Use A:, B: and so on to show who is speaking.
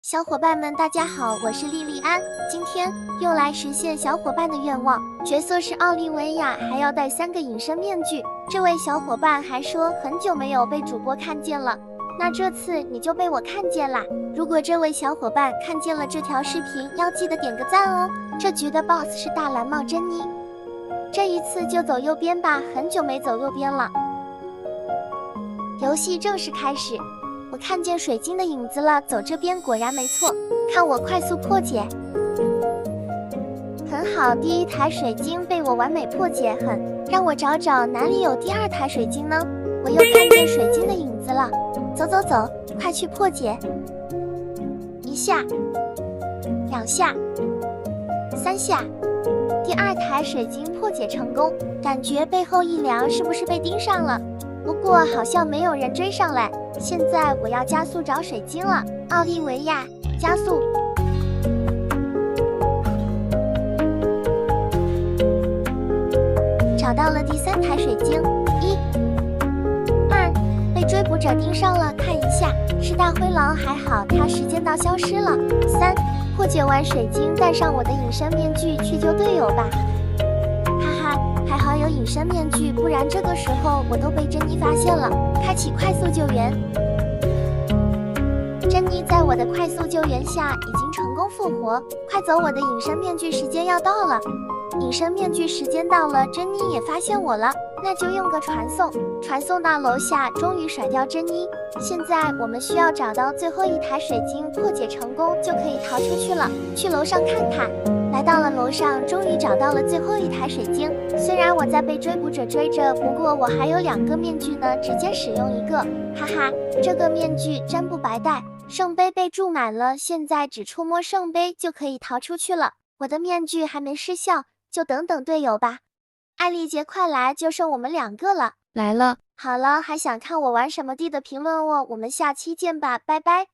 A: 小伙伴们，大家好，我是莉莉安。今天又来实现小伙伴的愿望，角色是奥利维亚，还要戴3个隐身面具。这位小伙伴还说很久没有被主播看见了，那这次你就被我看见啦。如果这位小伙伴看见了这条视频，要记得点个赞哦。这局的 BOSS 是大蓝帽珍妮，这一次就走右边吧，很久没走右边了。游戏正式开始。我看见水晶的影子了，走这边果然没错。看我快速破解，很好，第一台水晶被我完美破解，让我找找哪里有第2台水晶呢？我又看见水晶的影子了，走走走，快去破解。1下，2下，3下，第2台水晶破解成功。感觉背后一凉，是不是被盯上了？不过好像没有人追上来。现在我要加速找水晶了，奥利维亚，加速！找到了第3台水晶，1、2，被追捕者盯上了，看一下，是大灰狼，还好他时间到消失了。3，破解完水晶，戴上我的隐身面具去救队友吧。哈哈，还好有隐身面具，不然这个时候我都被珍妮发现了。开启快速救援，珍妮在我的快速救援下已经成功复活。快走，我的隐身面具时间要到了。隐身面具时间到了，珍妮也发现我了，那就用个传送到楼下，终于甩掉珍妮。现在我们需要找到最后1台水晶，破解成功就可以逃出去了。去楼上看看。来到了楼上，终于找到了最后1台水晶。虽然我在被追捕者追着，不过我还有2个面具呢，直接使用1个。哈哈，这个面具真不白戴。圣杯被注满了，现在只触摸圣杯就可以逃出去了。我的面具还没失效，就等等队友吧。艾丽姐快来，就剩我们2个了。
B: 来了。
A: 好了，还想看我玩什么地的评论哦，我们下期见吧，拜拜。